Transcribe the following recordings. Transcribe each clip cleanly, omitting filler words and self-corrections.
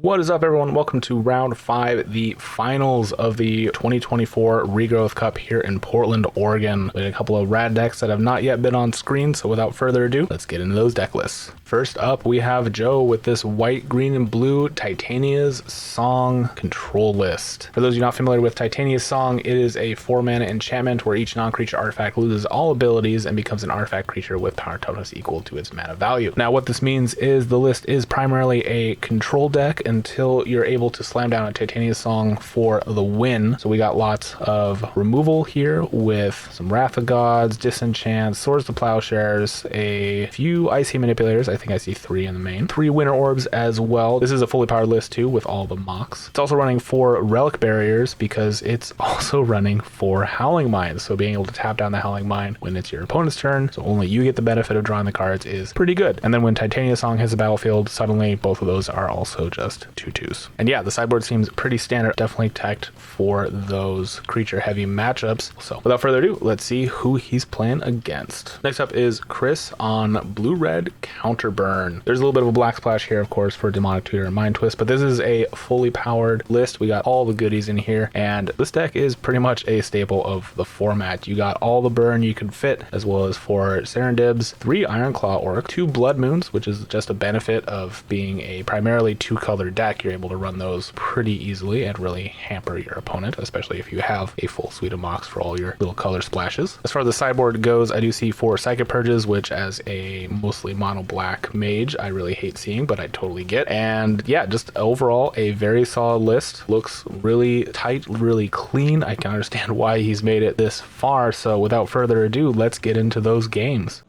What is up, everyone? Welcome to round 5, the finals of the 2024 Regrowth Cup here in Portland, Oregon. We had a couple of rad decks that have not yet been on screen, so without further ado, let's get into those deck lists. First up, we have Joe with this white, green, and blue Titania's Song control list. For those of you not familiar with Titania's Song, it is a 4-mana enchantment where each non-creature artifact loses all abilities and becomes an artifact creature with power toughness equal to its mana value. Now, what this means is the list is primarily a control deck until you're able to slam down a Titania's Song for the win. So we got lots of removal here with some Wrath of Gods, Disenchants, Swords to Plowshares, a few Icy Manipulators. I think I see 3 in the main. 3 Winter Orbs as well. This is a fully powered list too with all the mocks. It's also running 4 Relic Barriers because it's also running 4 Howling Mines. So being able to tap down the Howling Mine when it's your opponent's turn, so only you get the benefit of drawing the cards, is pretty good. And then when Titania's Song hits the battlefield, suddenly both of those are also just 2/2s. And yeah, the sideboard seems pretty standard, definitely teched for those creature heavy matchups. So without further ado, let's see who he's playing against. Next up is Chris on blue-red Counterburn. There's a little bit of a black splash here, of course, for Demonic Tutor and Mind Twist, but this is a fully powered list. We got all the goodies in here, and this deck is pretty much a staple of the format. You got all the burn you can fit, as well as 4 Serendibs, 3 Ironclaw Orc, 2 Blood Moons, which is just a benefit of being a primarily 2-color deck. You're able to run those pretty easily and really hamper your opponent, especially if you have a full suite of mocks for all your little color splashes. As far as the sideboard goes, I do see 4 Psychic Purges, which as a mostly mono black mage, I really hate seeing, but I totally get. And yeah, just overall a very solid list. Looks really tight, really clean. I can understand why he's made it this far. So without further ado, let's get into those games.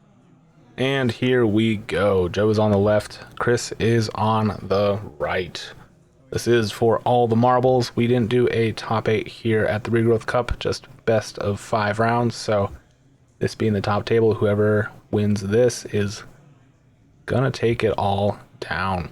And here we go. Joe is on the left, Chris is on the right. This is for all the marbles. We didn't do a top 8 here at the Regrowth Cup, just best of 5 rounds. So this being the top table, whoever wins this is gonna take it all down.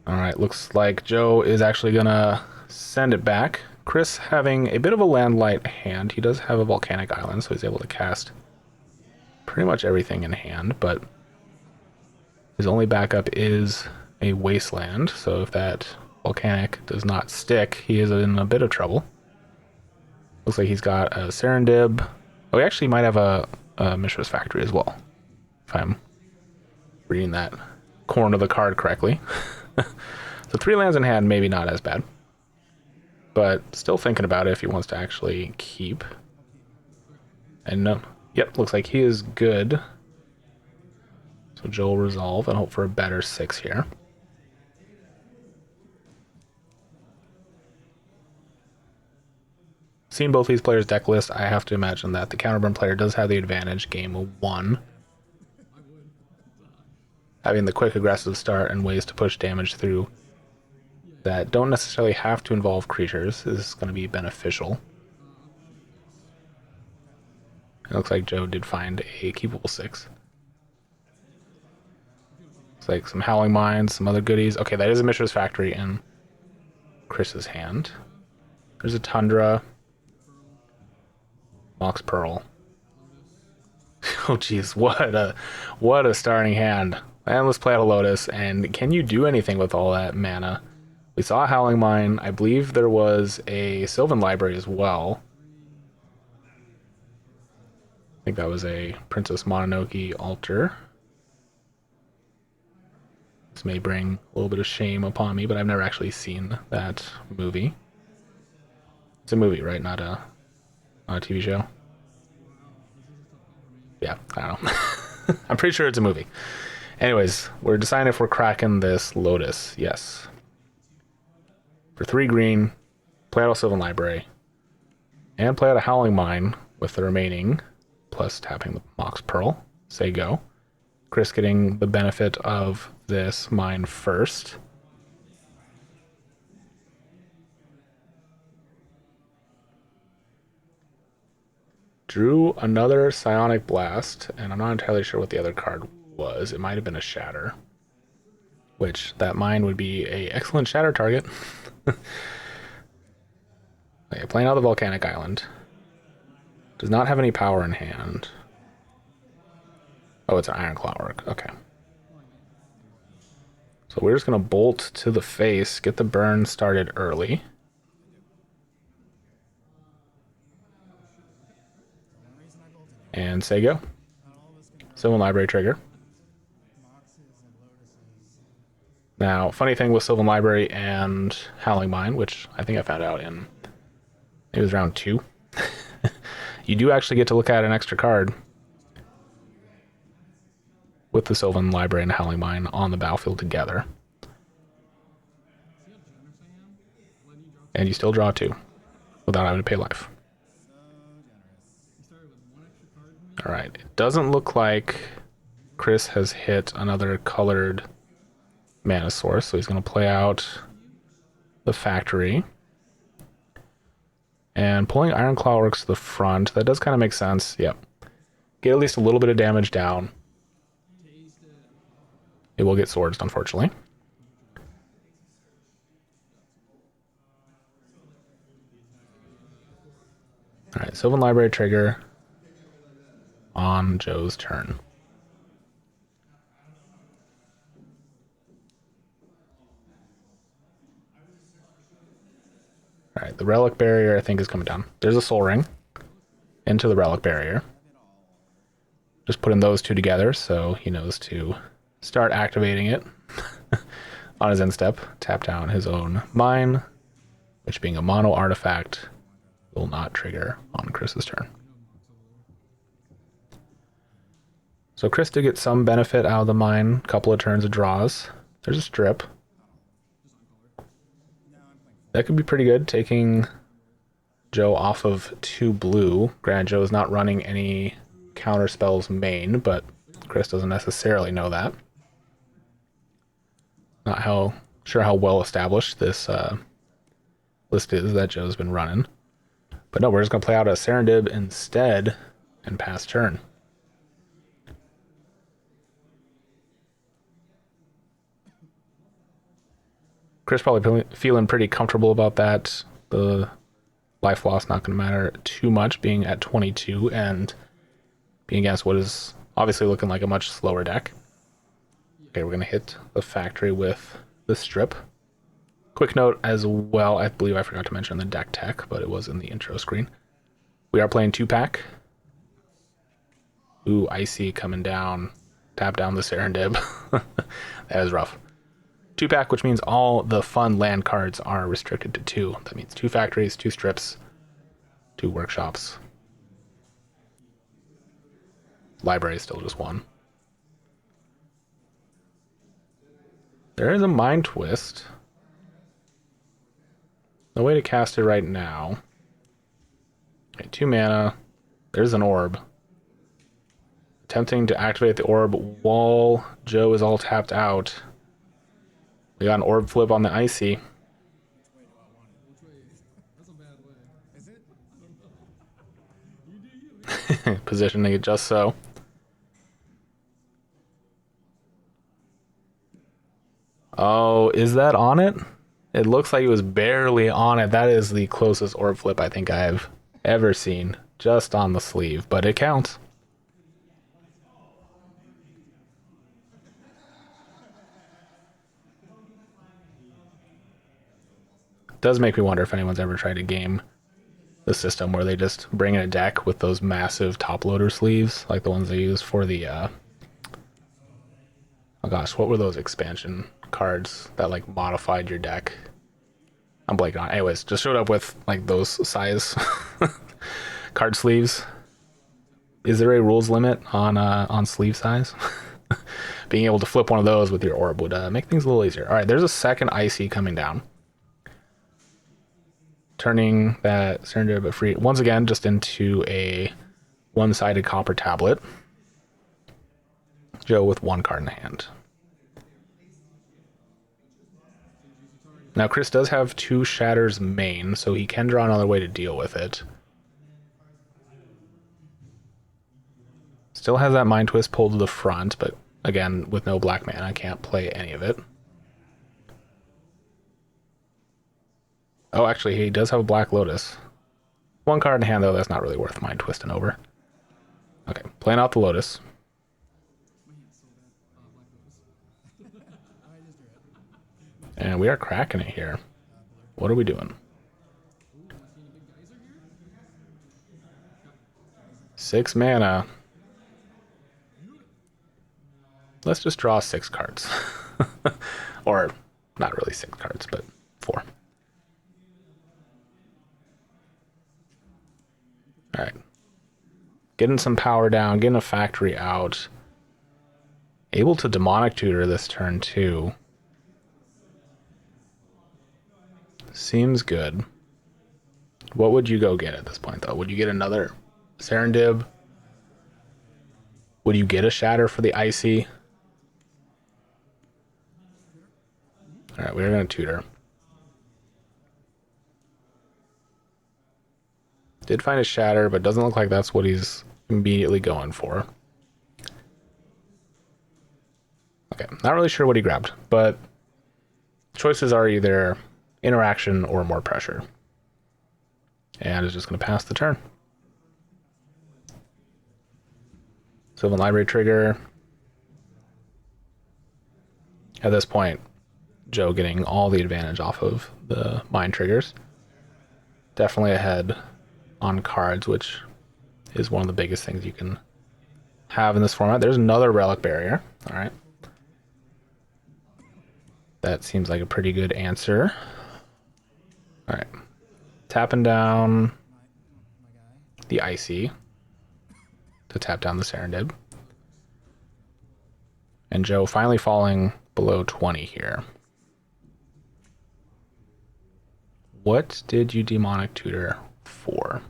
All right, looks like Joe is actually gonna send it back. Chris having a bit of a landlight hand. He does have a volcanic island, so he's able to cast pretty much everything in hand, but his only backup is a wasteland. So if that volcanic does not stick, he is in a bit of trouble. Looks like he's got a Serendib. Oh, he actually might have a Mishra's Factory as well, if I'm reading that corner of the card correctly. So 3 lands in hand, maybe not as bad, but still thinking about it if he wants to actually keep. And no, yep, looks like he is good. So Joe will resolve and hope for a better 6 here. Seeing both these players' deck lists, I have to imagine that the Counterburn player does have the advantage game 1. Having the quick aggressive start and ways to push damage through that don't necessarily have to involve creatures is going to be beneficial. It looks like Joe did find a keepable 6. Looks like some Howling Mines, some other goodies. Okay, that is a Mishra's Factory in Chris's hand. There's a Tundra. Mox Pearl. Oh geez, what a starting hand. And let's play out a Lotus, and can you do anything with all that mana? We saw a Howling Mine. I believe there was a Sylvan Library as well. I think that was a Princess Mononoke altar. This may bring a little bit of shame upon me, but I've never actually seen that movie. It's a movie, right? Not a TV show. Yeah, I don't know. I'm pretty sure it's a movie. Anyways, we're deciding if we're cracking this Lotus. Yes. For 3 green, play out a Sylvan Library, and play out a Howling Mine with the remaining, plus tapping the Mox Pearl. Say go. Chris getting the benefit of this mine first. Drew another Psionic Blast, and I'm not entirely sure what the other card was. It might have been a Shatter, which that mine would be a excellent Shatter target. Okay, playing out the Volcanic Island. Does not have any power in hand. Oh, it's an Ironclaw Orc. Okay. So we're just going to bolt to the face, get the burn started early. And say go. Sylvan Library trigger. Now, funny thing with Sylvan Library and Howling Mine, which I think I found out in, it was round 2. You do actually get to look at an extra card with the Sylvan Library and Howling Mine on the battlefield together. And you still draw 2 without having to pay life. Alright, it doesn't look like Chris has hit another colored mana source, so he's going to play out the factory. And pulling Iron Claw Orcs to the front, that does kind of make sense. Yep. Get at least a little bit of damage down. It will get swords, unfortunately. Alright, Sylvan Library trigger on Joe's turn. Alright, the Relic Barrier I think is coming down. There's a Soul Ring into the Relic Barrier. Just putting those two together so he knows to start activating it on his end step. Tap down his own mine, which being a mono artifact will not trigger on Chris's turn. So Chris did get some benefit out of the mine, a couple of turns of draws. There's a strip. That could be pretty good, taking Joe off of 2 blue. Granted, Joe is not running any counter spells main, but Chris doesn't necessarily know that. Not sure how well established this list is that Joe's been running. But no, we're just going to play out a Serendib instead and pass turn. Chris probably feeling pretty comfortable about that. The life loss not going to matter too much, being at 22 and being against what is obviously looking like a much slower deck. Okay, we're going to hit the factory with the strip. Quick note as well, I believe I forgot to mention the deck tech, but it was in the intro screen. We are playing 2-pack. Ooh, Icy coming down. Tap down the Serendib. That is rough. 2-pack, which means all the fun land cards are restricted to 2. That means 2 factories, 2 strips, 2 workshops. Library is still just 1. There is a Mind Twist. No way to cast it right now. Okay, 2 mana. There's an orb. Attempting to activate the orb while Joe is all tapped out. We got an orb flip on the Icy. Positioning it just so. Oh, is that on it? It looks like it was barely on it. That is the closest orb flip I think I've ever seen. Just on the sleeve, but it counts. It does make me wonder if anyone's ever tried to game the system where they just bring in a deck with those massive top loader sleeves, like the ones they use for the oh gosh, what were those expansion cards that like modified your deck? I'm blanking on. Anyways, just showed up with like those size card sleeves. Is there a rules limit on sleeve size? Being able to flip one of those with your orb would make things a little easier. All right, there's a second Icy coming down. Turning that Serendib free once again just into a one-sided copper tablet. Joe with 1 card in hand. Now Chris does have 2 Shatters main, so he can draw another way to deal with it. Still has that Mind Twist pulled to the front, but again, with no black mana, I can't play any of it. Oh, actually, he does have a Black Lotus. 1 card in hand, though, that's not really worth Mind Twisting over. Okay, playing out the Lotus. And we are cracking it here. What are we doing? 6 mana. Let's just draw 6 cards. Or not really 6 cards, but 4. Alright. Getting some power down, getting a factory out. Able to demonic tutor this turn too. Seems good. What would you go get at this point though? Would you get another Serendib? Would you get a Shatter for the Icy? Alright, we're going to tutor. Did find a Shatter, but doesn't look like that's what he's immediately going for. Okay, not really sure what he grabbed, but choices are either interaction or more pressure. And is just going to pass the turn. Sylvan Library trigger. At this point, Joe getting all the advantage off of the mind triggers. Definitely ahead on cards, which is one of the biggest things you can have in this format. There's another Relic Barrier. All right. That seems like a pretty good answer. All right. Tapping down the Icy to tap down the Serendib. And Joe finally falling below 20 here. What did you demonic tutor for?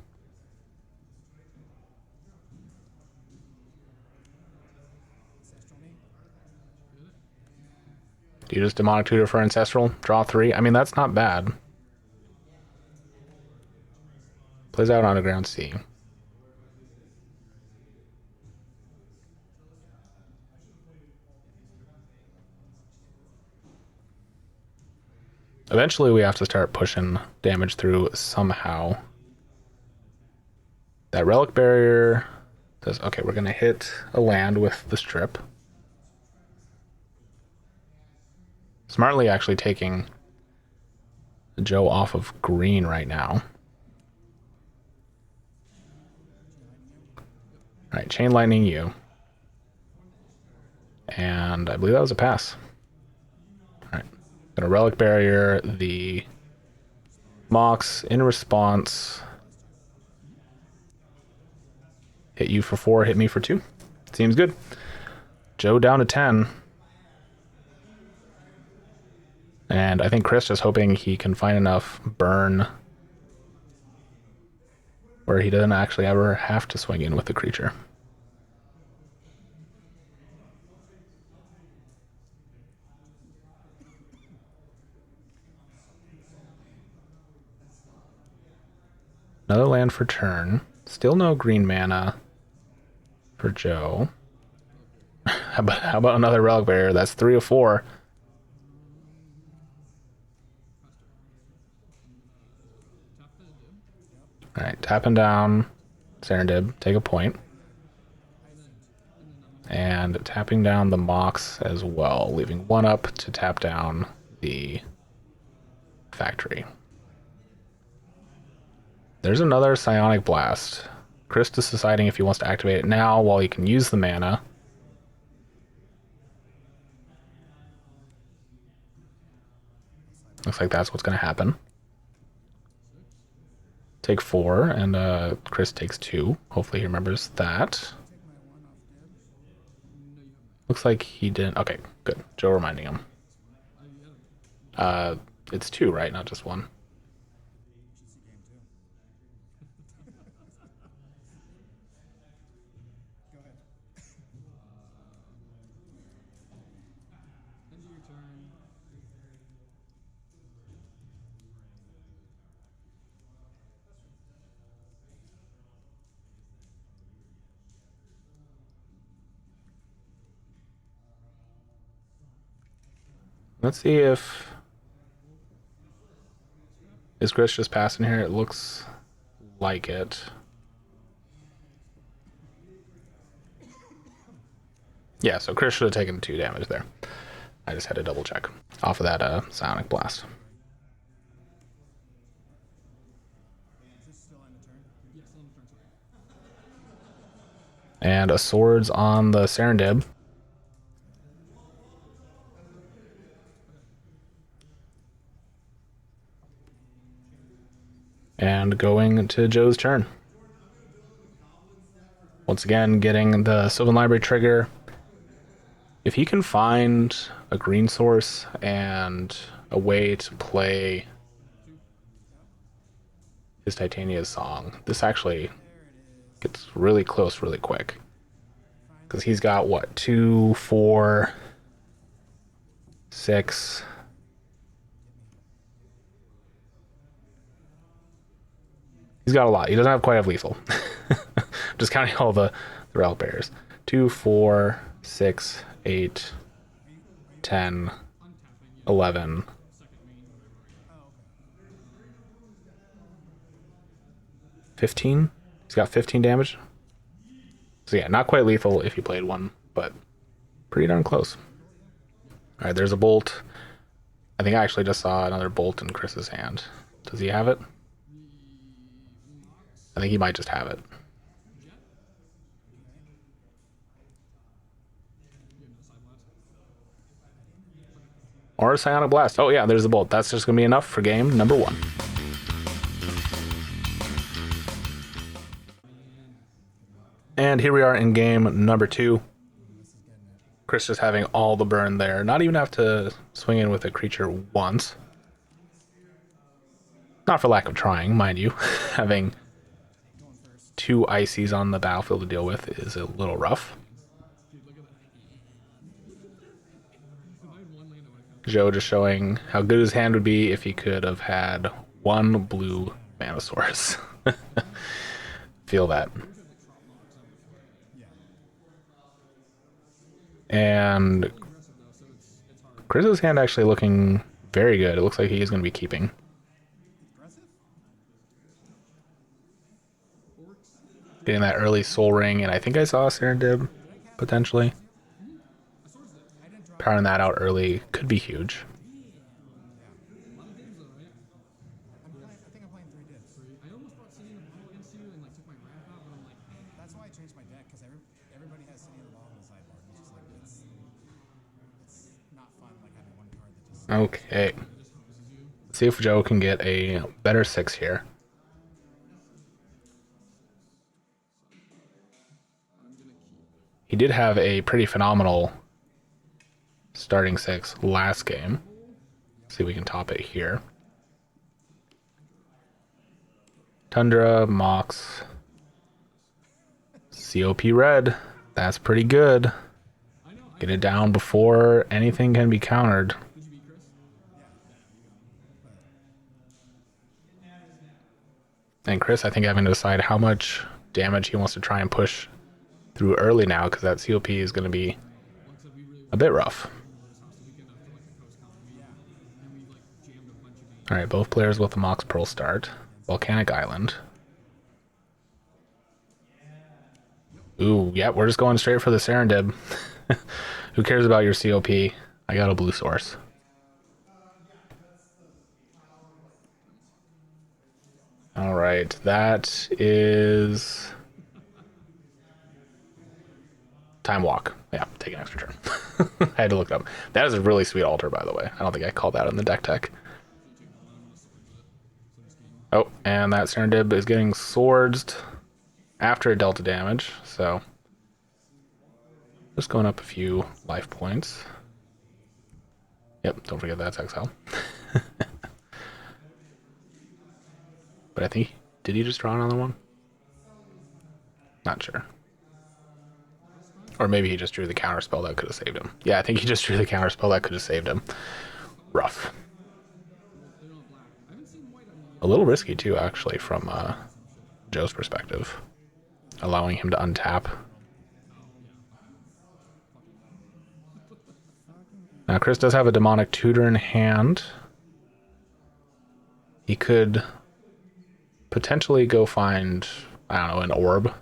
Do you just demonic tutor for Ancestral? Draw 3? I mean, that's not bad. Plays out Underground Sea. Eventually we have to start pushing damage through somehow. That Relic Barrier says, okay, we're going to hit a land with the strip. Smartly actually taking Joe off of green right now. All right, Chain Lightning you. And I believe that was a pass. All right, gonna Relic Barrier the Mox in response. Hit you for 4, hit me for 2. Seems good. Joe down to 10. And I think Chris just hoping he can find enough burn where he doesn't actually ever have to swing in with the creature. Another land for turn. Still no green mana for Joe. How about another Relic Barrier? That's 3 of 4. Alright, tapping down Serendib, take a point. And tapping down the Mox as well, leaving 1 up to tap down the factory. There's another Psionic Blast. Chris is deciding if he wants to activate it now while he can use the mana. Looks like that's what's going to happen. Take 4, and Chris takes 2. Hopefully he remembers that. Looks like he didn't. Okay, good. Joe reminding him. It's 2, right? Not just 1. Let's see if... Is Chris just passing here? It looks like it. Yeah, so Chris should have taken 2 damage there. I just had to double check. off of that Psionic Blast. And a Swords on the Serendib. And going to Joe's turn. Once again, getting the Sylvan Library trigger. If he can find a green source and a way to play his Titania's Song, this actually gets really close really quick. Because he's got, what, 2, 4, 6... He's got a lot. He doesn't have quite have lethal. Just counting all the relic bears. 2, 4, 6, 8, 10, 11. 15? He's got 15 damage. So yeah, not quite lethal if you played one, but pretty darn close. Alright, there's a bolt. I think I actually just saw another bolt in Chris's hand. Does he have it? I think he might just have it. Or a Psionic Blast. Oh yeah, there's a bolt. That's just going to be enough for game number 1. And here we are in game number 2. Chris just having all the burn there. Not even have to swing in with a creature once. Not for lack of trying, mind you. Having 2 ices on the battlefield to deal with is a little rough. Joe just showing how good his hand would be if he could have had 1 blue mana source. Feel that. And Chris's hand actually looking very good. It looks like he is going to be keeping. Getting that early Soul Ring, and I think I saw a Serendib, potentially. Powering that out early could be huge. Okay. Let's see if Joe can get a better 6 here. He did have a pretty phenomenal starting 6 last game. Let's see if we can top it here. Tundra, Mox, COP Red. That's pretty good. Get it down before anything can be countered. And Chris, I think, having to decide how much damage he wants to try and push through early now, because that COP is going to be a bit rough. Alright, both players with the Mox Pearl start. Volcanic Island. Ooh, yeah, we're just going straight for the Serendib. Who cares about your COP? I got a blue source. Alright, that is... Time Walk. Yeah, take an extra turn. I had to look it up. That is a really sweet altar, by the way. I don't think I called that in the deck tech. Oh, and that Serendib is getting swords after Delta damage, so just going up a few life points. Yep, don't forget that's exile. But I think, did he just draw another one? Not sure. Or maybe he just drew the counter spell that could have saved him. Yeah, I think he just drew the counter spell that could have saved him. Rough. A little risky too, actually, from Joe's perspective. Allowing him to untap. Now, Chris does have a Demonic Tutor in hand. He could potentially go find, I don't know, an orb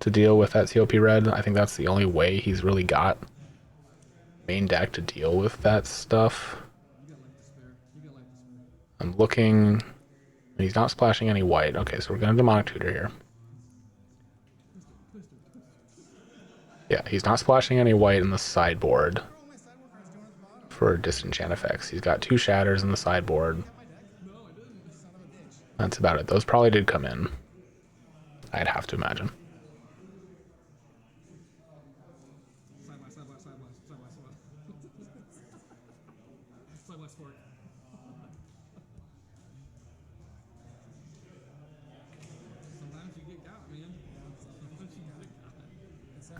to deal with that COP red. I think that's the only way he's really got main deck to deal with that stuff. I'm looking. He's not splashing any white. Okay, so we're going to Demonic Tutor here. Yeah, he's not splashing any white in the sideboard for disenchant effects. He's got 2 shatters in the sideboard. That's about it. Those probably did come in, I'd have to imagine.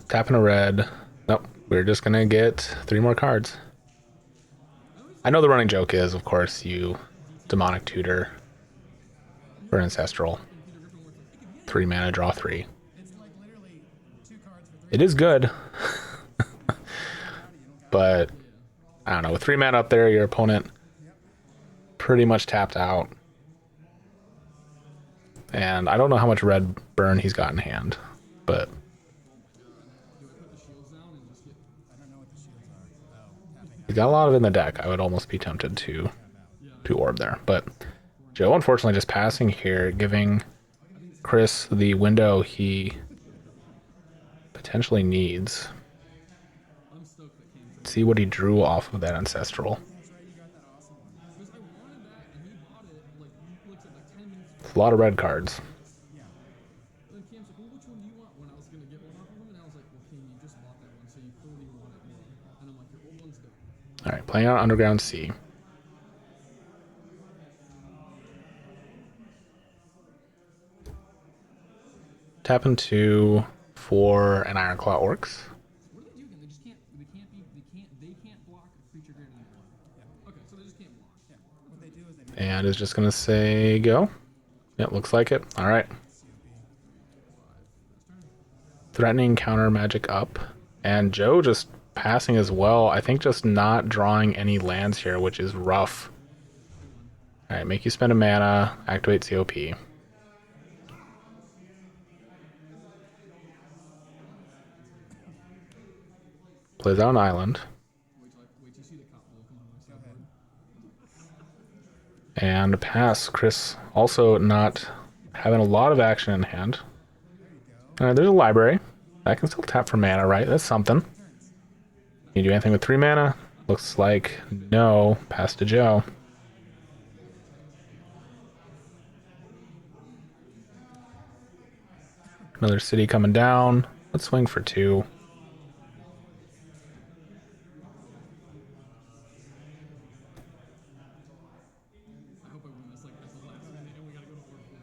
Tapping a red. Nope, we're just gonna get 3 more cards. I know the running joke is, of course, you Demonic Tutor for Ancestral. 3 mana, draw 3. It is good. But, I don't know, with 3 mana up there, your opponent pretty much tapped out. And I don't know how much red burn he's got in hand, but... he's got a lot of it in the deck. I would almost be tempted to orb there. But Joe, unfortunately, just passing here, giving Chris the window he potentially needs. Let's see what he drew off of that Ancestral. It's a lot of red cards. Alright, playing on Underground Sea. Tapping 2 for an Ironclaw Orcs. And is just going to say go. It looks like it. Alright. Threatening counter magic up. And Joe just passing as well. I think just not drawing any lands here, which is rough. Alright, make you spend a mana, activate COP. Plays out an island. And pass. Chris also not having a lot of action in hand. Alright, there's a library. I can still tap for mana, right? That's something. Can you do anything with 3 mana? Looks like no. Pass to Joe. Another city coming down. Let's swing for 2.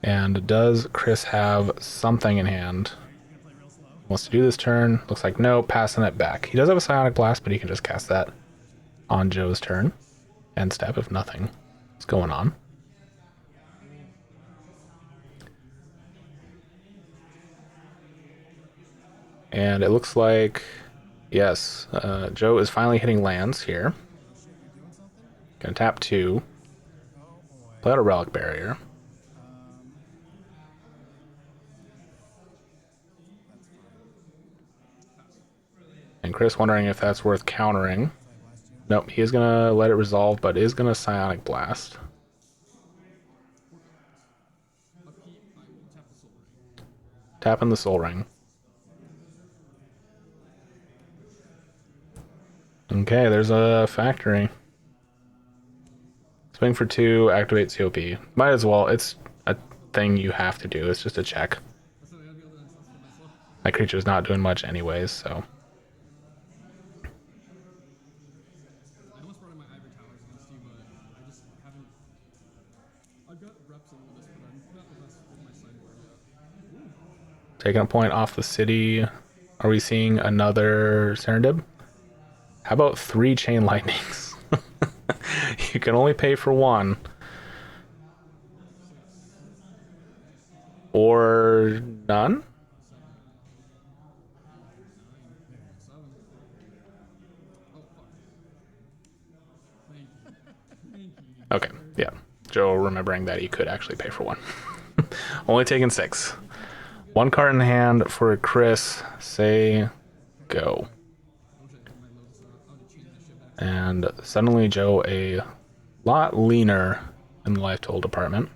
And does Chris have something in hand? Wants to do this turn. Looks like no, passing it back. He does have a Psionic Blast, but he can just cast that on Joe's turn. End step if nothing is going on. And it looks like, yes, Joe is finally hitting lands here. Gonna tap 2. Play out a Relic Barrier. And Chris wondering if that's worth countering. Nope, he is going to let it resolve, but is going to Psionic Blast. Tapping the Soul Ring. Okay, there's a factory. Swing for 2, activate COP. Might as well, it's a thing you have to do, it's just a check. My creature's not doing much anyways, so... Taking a point off the city. Are we seeing another Serendib? How about 3 Chain Lightnings? You can only pay for 1. Or none? Okay, yeah. Joe remembering that he could actually pay for 1. Only taking 6. 1 card in hand for Chris. Say go. And suddenly Joe a lot leaner in the life total department.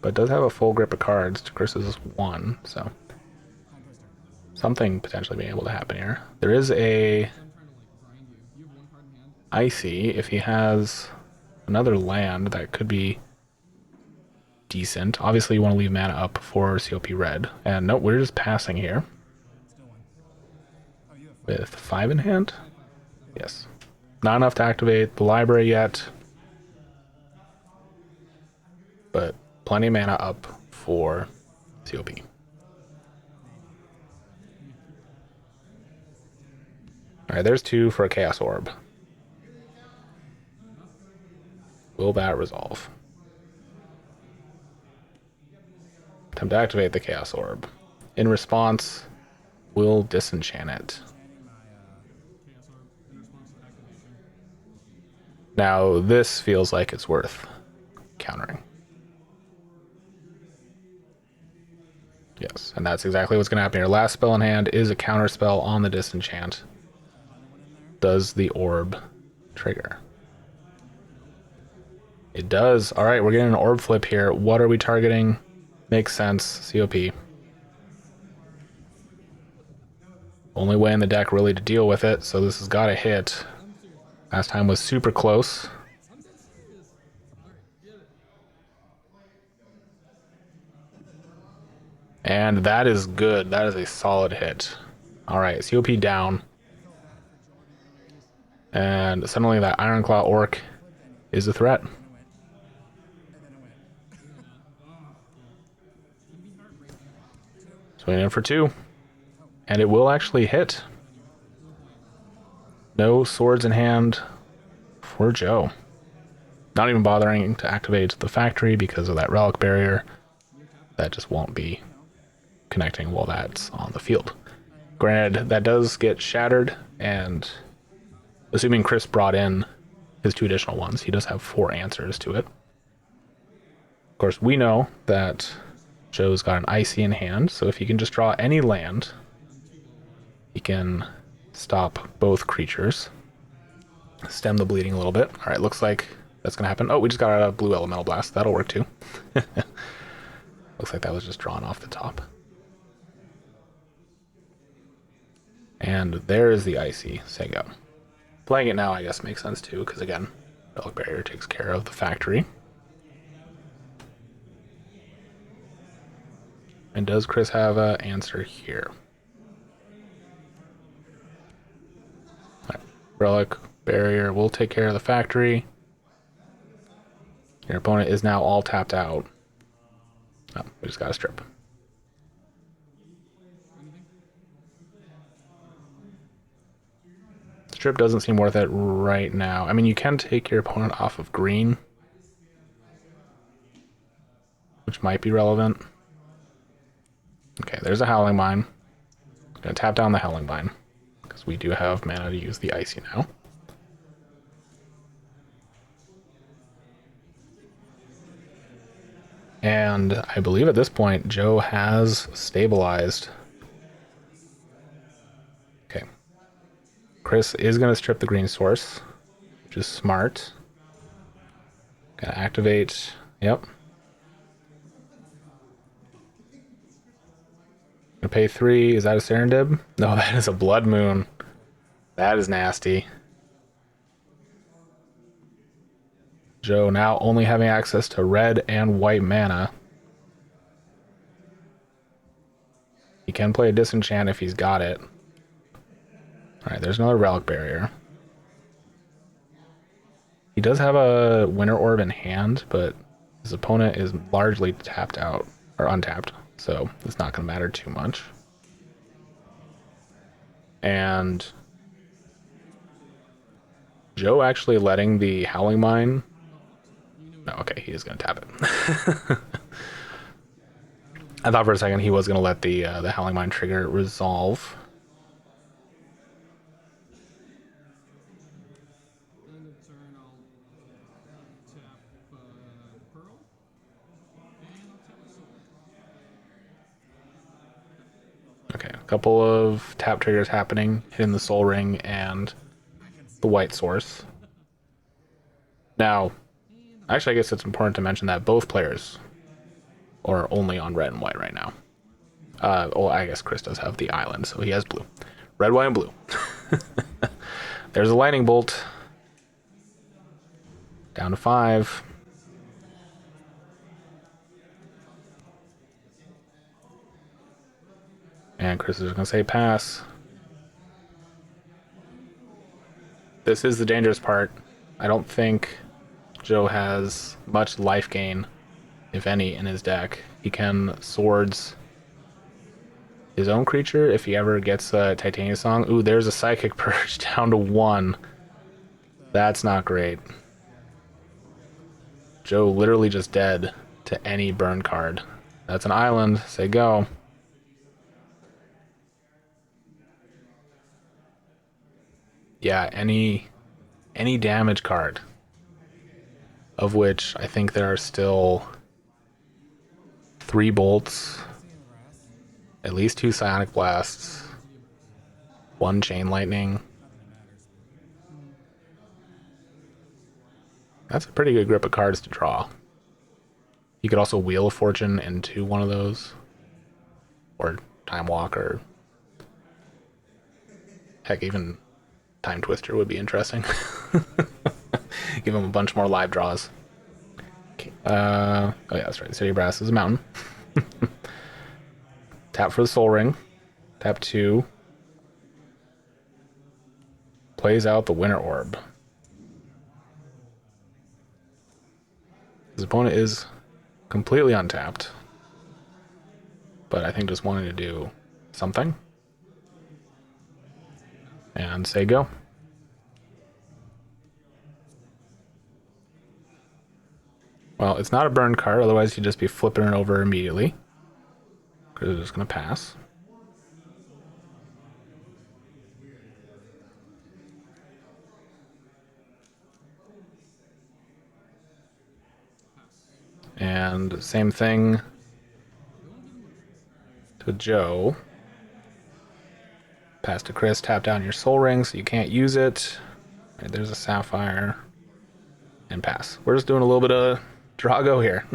But does have a full grip of cards to Chris's 1, so something potentially being able to happen here. There is a icy if he has another land that could be decent. Obviously you want to leave mana up for COP red. And nope, we're just passing here. With 5 in hand? Yes. Not enough to activate the library yet. But plenty of mana up for COP. Alright, there's 2 for a Chaos Orb. Will that resolve? Attempt to activate the Chaos Orb. In response, will disenchant it. Now, this feels like it's worth countering. Yes, and that's exactly what's going to happen here. Last spell in hand is a counter spell on the disenchant. Does the orb trigger? It does. All right, we're getting an orb flip here. What are we targeting? Makes sense. COP. Only way in the deck really to deal with it, so this has got to hit. Last time was super close. And that is good. That is a solid hit. All right, COP down. And suddenly that Ironclaw Orc is a threat. Swinging in for 2. And it will actually hit. No swords in hand for Joe. Not even bothering to activate the factory because of that relic barrier. That just won't be connecting while that's on the field. Granted, that does get shattered, and assuming Chris brought in his 2 additional ones, he does have 4 answers to it. Of course, we know that Joe's got an icy in hand, so if he can just draw any land, he can stop both creatures, stem the bleeding a little bit. All right, looks like that's going to happen. Oh, we just got a blue elemental blast. That'll work too. Looks like that was just drawn off the top. And there is the icy Sego. Playing it now, I guess, makes sense too, because again, Relic Barrier takes care of the factory. And does Chris have an answer here? Right. Relic Barrier will take care of the factory. Your opponent is now all tapped out. Oh, we just got a strip. Strip doesn't seem worth it right now. I mean, you can take your opponent off of green, which might be relevant. Okay, there's a Howling Mine. I'm gonna tap down the Howling Mine because we do have mana to use the icy now. And I believe at this point, Joe has stabilized. Okay. Chris is going to strip the green source, which is smart. Gonna activate. Yep. Gonna pay 3. Is that a Serendib? No, that is a Blood Moon. That is nasty. Joe now only having access to red and white mana. He can play a Disenchant if he's got it. Alright, there's another Relic Barrier. He does have a Winter Orb in hand, but his opponent is largely tapped out, or untapped, so it's not going to matter too much. And Joe actually letting the Howling Mine... No, okay, he is going to tap it. I thought for a second he was going to let the Howling Mine trigger resolve. Okay, a couple of tap triggers happening, hitting the Soul Ring and the white source. Now, actually, I guess it's important to mention that both players are only on red and white right now. Well, I guess Chris does have the island, so he has blue. Red, white, and blue. There's a lightning bolt. Down to 5. And Chris is going to say pass. This is the dangerous part. I don't think Joe has much life gain, if any, in his deck. He can swords his own creature if he ever gets a Titania Song. Ooh, there's a Psychic Purge down to 1. That's not great. Joe literally just dead to any burn card. That's an island. Say go. Yeah, any damage card, of which I think there are still 3 bolts, at least 2 psionic blasts, 1 chain lightning. That's a pretty good grip of cards to draw. You could also Wheel of Fortune into one of those, or Time Walker. Heck, even Time Twister would be interesting. Give him a bunch more live draws. Oh yeah, that's right. City of Brass is a mountain. Tap for the Soul Ring. Tap 2. Plays out the Winter Orb. His opponent is completely untapped, but I think just wanting to do something. And say go. Well, it's not a burn card, otherwise you'd just be flipping it over immediately. Because it's just going to pass. And same thing to Joe. Pass to Chris, tap down your Soul Ring so you can't use it. Right, there's a Sapphire. And pass. We're just doing a little bit of Drago here.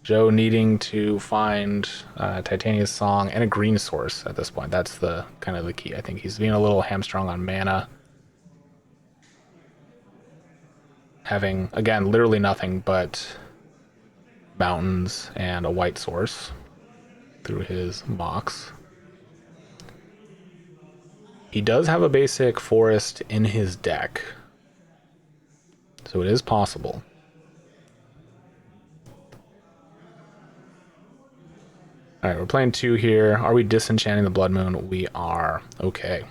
Joe needing to find Titania's Song and a green source at this point. That's the kind of the key. I think he's being a little hamstrung on mana. Having, again, literally nothing but mountains and a white source through his Mox. He does have a basic forest in his deck, so it is possible. Alright, we're playing 2 here. Are we disenchanting the Blood Moon? We are. Okay.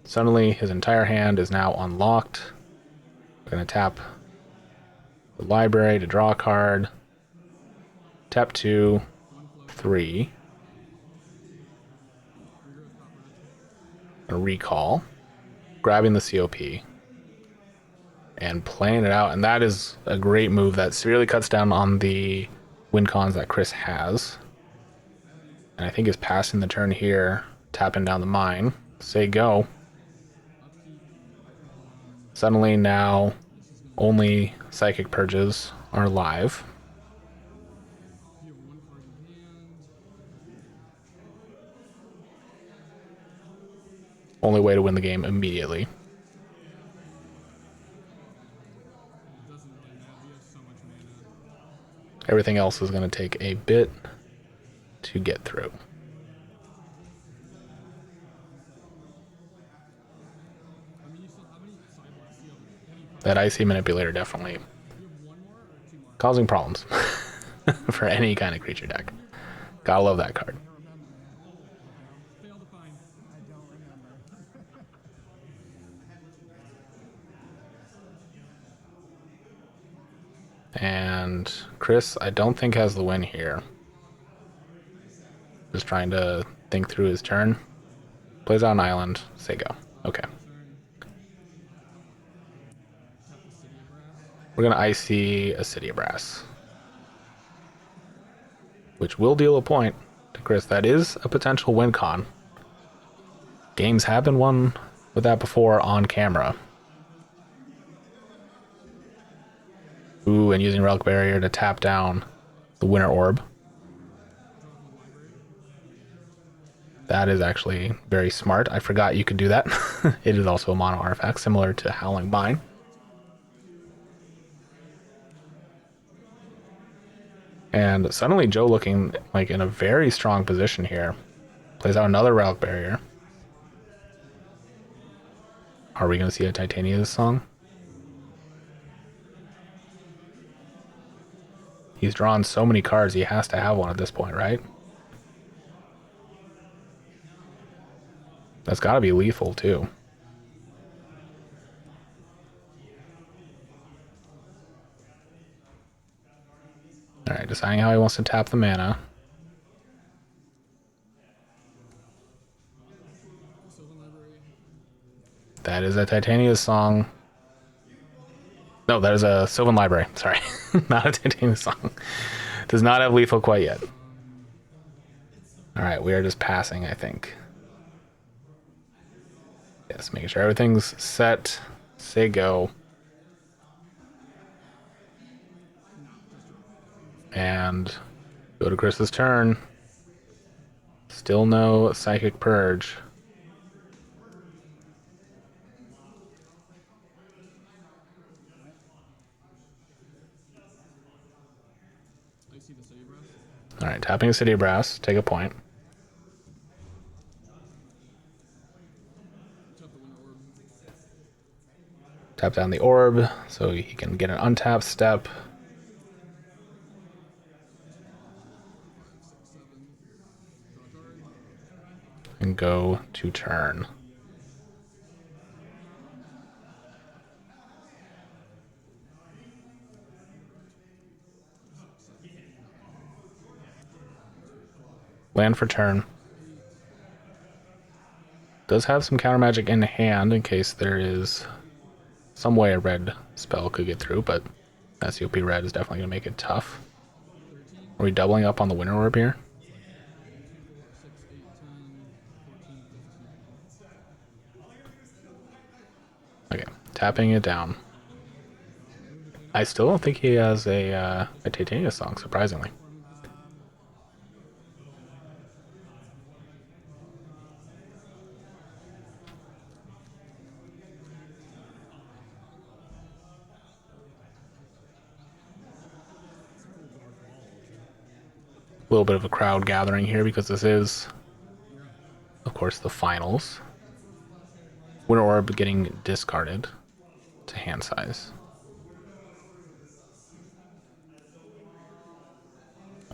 Suddenly, his entire hand is now unlocked. We're going to tap the library to draw a card. Tap 2, 3. A recall. Grabbing the COP. And playing it out. And that is a great move that severely cuts down on the win cons that Chris has. And I think is passing the turn here. Tapping down the mine. Say go. Suddenly now only Psychic Purges are live. Only way to win the game immediately. Everything else is going to take a bit to get through. That Icy Manipulator definitely causing problems for any kind of creature deck. Gotta love that card. And Chris, I don't think has the win here. Just trying to think through his turn. Plays out an island. Say go. Okay. We're going to Icy a City of Brass, which will deal a point to Chris. That is a potential win con. Games have been won with that before on camera. Ooh, and using Relic Barrier to tap down the Winter Orb. That is actually very smart. I forgot you could do that. It is also a mono artifact, similar to Howling Mine. And suddenly Joe looking like in a very strong position here. Plays out another Relic Barrier. Are we going to see a Titania song? He's drawn so many cards, he has to have one at this point, right? That's got to be lethal, too. Alright, deciding how he wants to tap the mana. That is a Titania song. No, that is a Sylvan Library. Sorry. Not a Titania song. Does not have lethal quite yet. Alright, we are just passing, I think. Yes, making sure everything's set. Say go. And go to Chris's turn. Still no Psychic Purge. Alright, tapping a City Brass. Take a point. Tap down the orb so he can get an untap step. And go to turn. Land for turn. Does have some counter magic in hand in case there is some way a red spell could get through, but SCOP red is definitely going to make it tough. Are we doubling up on the Winter Orb here? Okay, tapping it down. I still don't think he has a Titania song, surprisingly. A little bit of a crowd gathering here because this is, of course, the finals. Winter Orb getting discarded to hand size.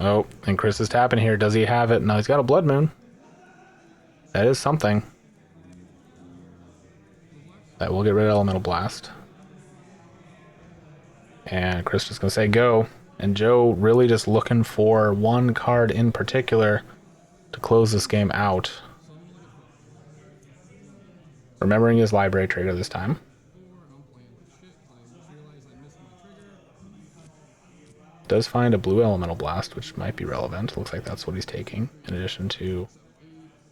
Oh, and Chris is tapping here. Does he have it? No, he's got a Blood Moon. That is something. That will get rid of Elemental Blast. And Chris just going to say go. And Joe really just looking for one card in particular to close this game out. Remembering his library trigger this time. Does find a blue Elemental Blast, which might be relevant. Looks like that's what he's taking. In addition to...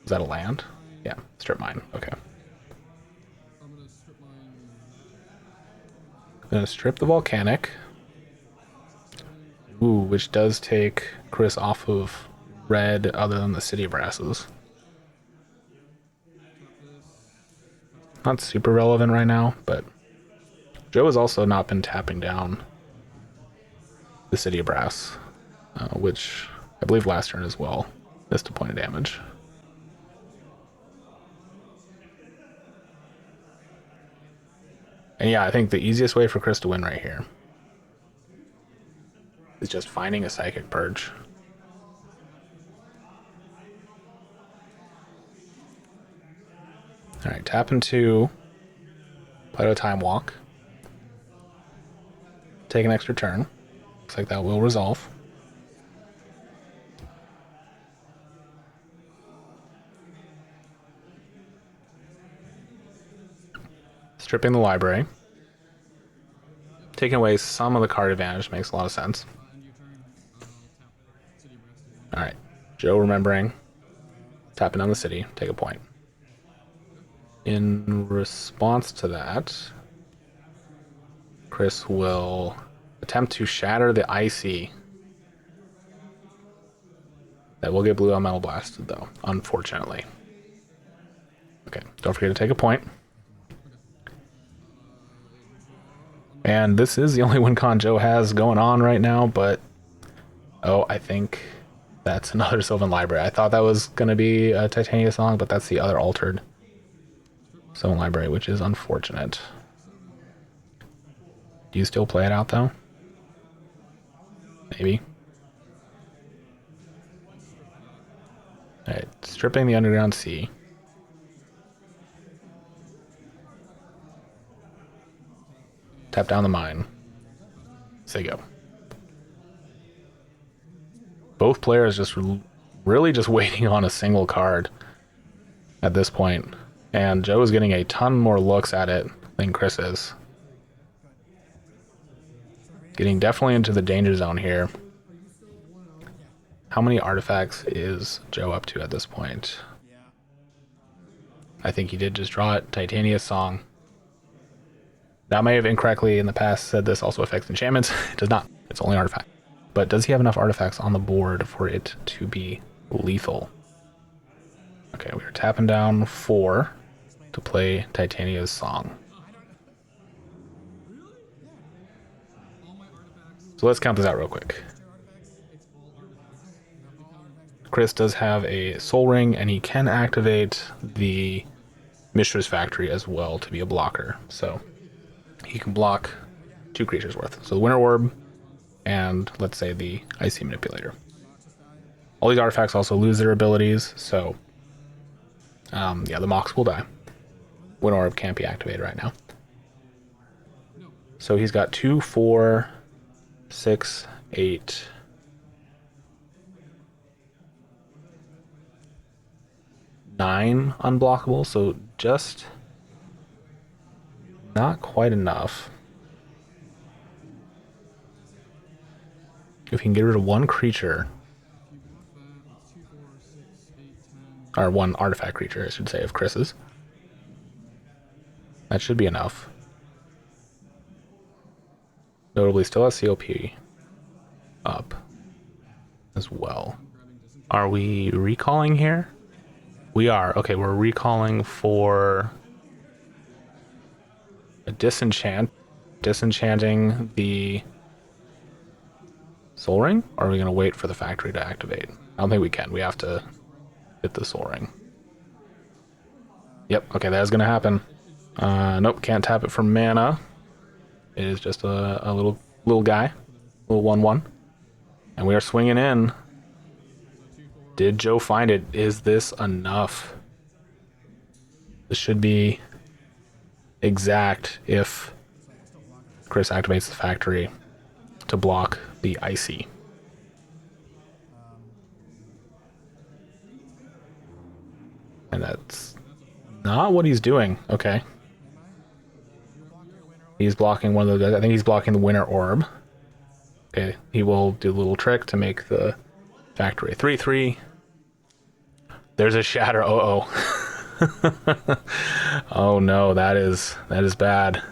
Is that a land? Yeah, Strip Mine. Okay. I'm going to strip the Volcanic. Ooh, which does take Chris off of red other than the City Brasses. Not super relevant right now, but Joe has also not been tapping down the City Brass, which I believe last turn as well missed a point of damage. And yeah, I think the easiest way for Chris to win right here is just finding a Psychic Purge. Alright, tap into Plato Time Walk. Take an extra turn. Looks like that will resolve. Stripping the library. Taking away some of the card advantage makes a lot of sense. Alright, Joe remembering. Tapping on the city, take a point. In response to that, Chris will attempt to shatter the icy. That will get blue elemental blasted though, unfortunately. Okay, don't forget to take a point. And this is the only win con Joe has going on right now, but oh, I think that's another Sylvan Library. I thought that was going to be a Titania song, but that's the other altered Sylvan Library, which is unfortunate. Do you still play it out, though? Maybe. Alright, stripping the Underground Sea. Tap down the mine. Say go. Both players just really just waiting on a single card at this point. And Joe is getting a ton more looks at it than Chris is. Getting definitely into the danger zone here. How many artifacts is Joe up to at this point? I think he did just draw it. Titania's Song. Now, I may have incorrectly in the past said this also affects enchantments. It does not. It's only artifact. But does he have enough artifacts on the board for it to be lethal? Okay, we are tapping down 4 to play Titania's Song. So let's count this out real quick. Chris does have a Soul Ring, and he can activate the Mishra's Factory as well to be a blocker. So he can block 2 creatures worth. So the Winter Orb and, let's say, the Icy Manipulator. All these artifacts also lose their abilities, so yeah, the Mox will die. Winter Orb can't be activated right now. So he's got 2, 4, 6, 8... 9 unblockable, so just not quite enough. If he can get rid of 1 creature, or 1 artifact creature, I should say, of Chris's, that should be enough. Notably, still has COP up as well. Are we recalling here? We are. Okay, we're recalling for a disenchanting the Soul Ring? Or are we going to wait for the factory to activate? I don't think we can. We have to hit the Soul Ring. Yep, okay, that's going to happen. Nope, can't tap it for mana. It is just a little guy. Little 1/1. And we are swinging in. Did Joe find it? Is this enough? This should be exact if Chris activates the factory to block the Icy. And that's not what he's doing. Okay. He's blocking one of those. I think he's blocking the Winter Orb. Okay, he will do a little trick to make the factory 3/3. There's a shatter. Oh no, that is bad.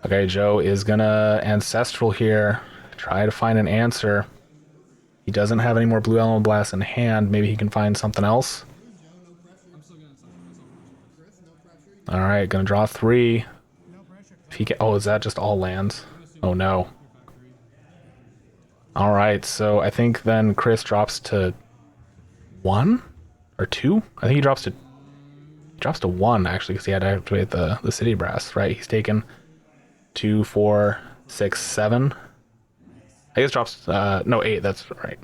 Okay, Joe is gonna ancestral here. Try to find an answer. He doesn't have any more blue element blasts in hand. Maybe he can find something else. All right, gonna draw 3. If he can, oh, is that just all lands? Oh no. All right, so I think then Chris drops to 1 or 2. I think he drops to 1 actually, because he had to activate the City Brass. Right, he's taken 2, 4, 6, 7. I guess drops no 8. That's right.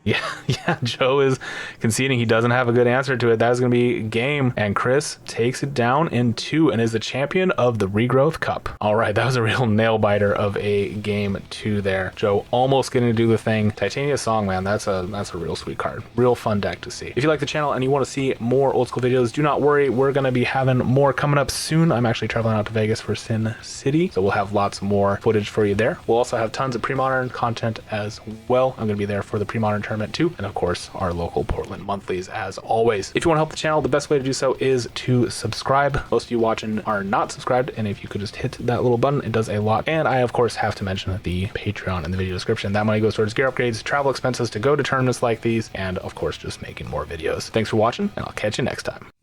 Yeah, Joe is conceding he doesn't have a good answer to it. That is going to be game. And Chris takes it down in 2 and is the champion of the Regrowth Cup. All right, that was a real nail biter of a game 2 there. Joe almost getting to do the thing. Titania Song, man, that's a real sweet card. Real fun deck to see. If you like the channel and you want to see more old school videos, do not worry. We're going to be having more coming up soon. I'm actually traveling out to Vegas for Sin City, so we'll have lots more footage for you there. We'll also have tons of pre-modern content as well. I'm going to be there for the pre-modern tournament too. And of course, our local Portland monthlies as always. If you want to help the channel, the best way to do so is to subscribe. Most of you watching are not subscribed, and if you could just hit that little button, it does a lot. And I of course have to mention the Patreon in the video description. That money goes towards gear upgrades, travel expenses to go to tournaments like these, and of course just making more videos. Thanks for watching, and I'll catch you next time.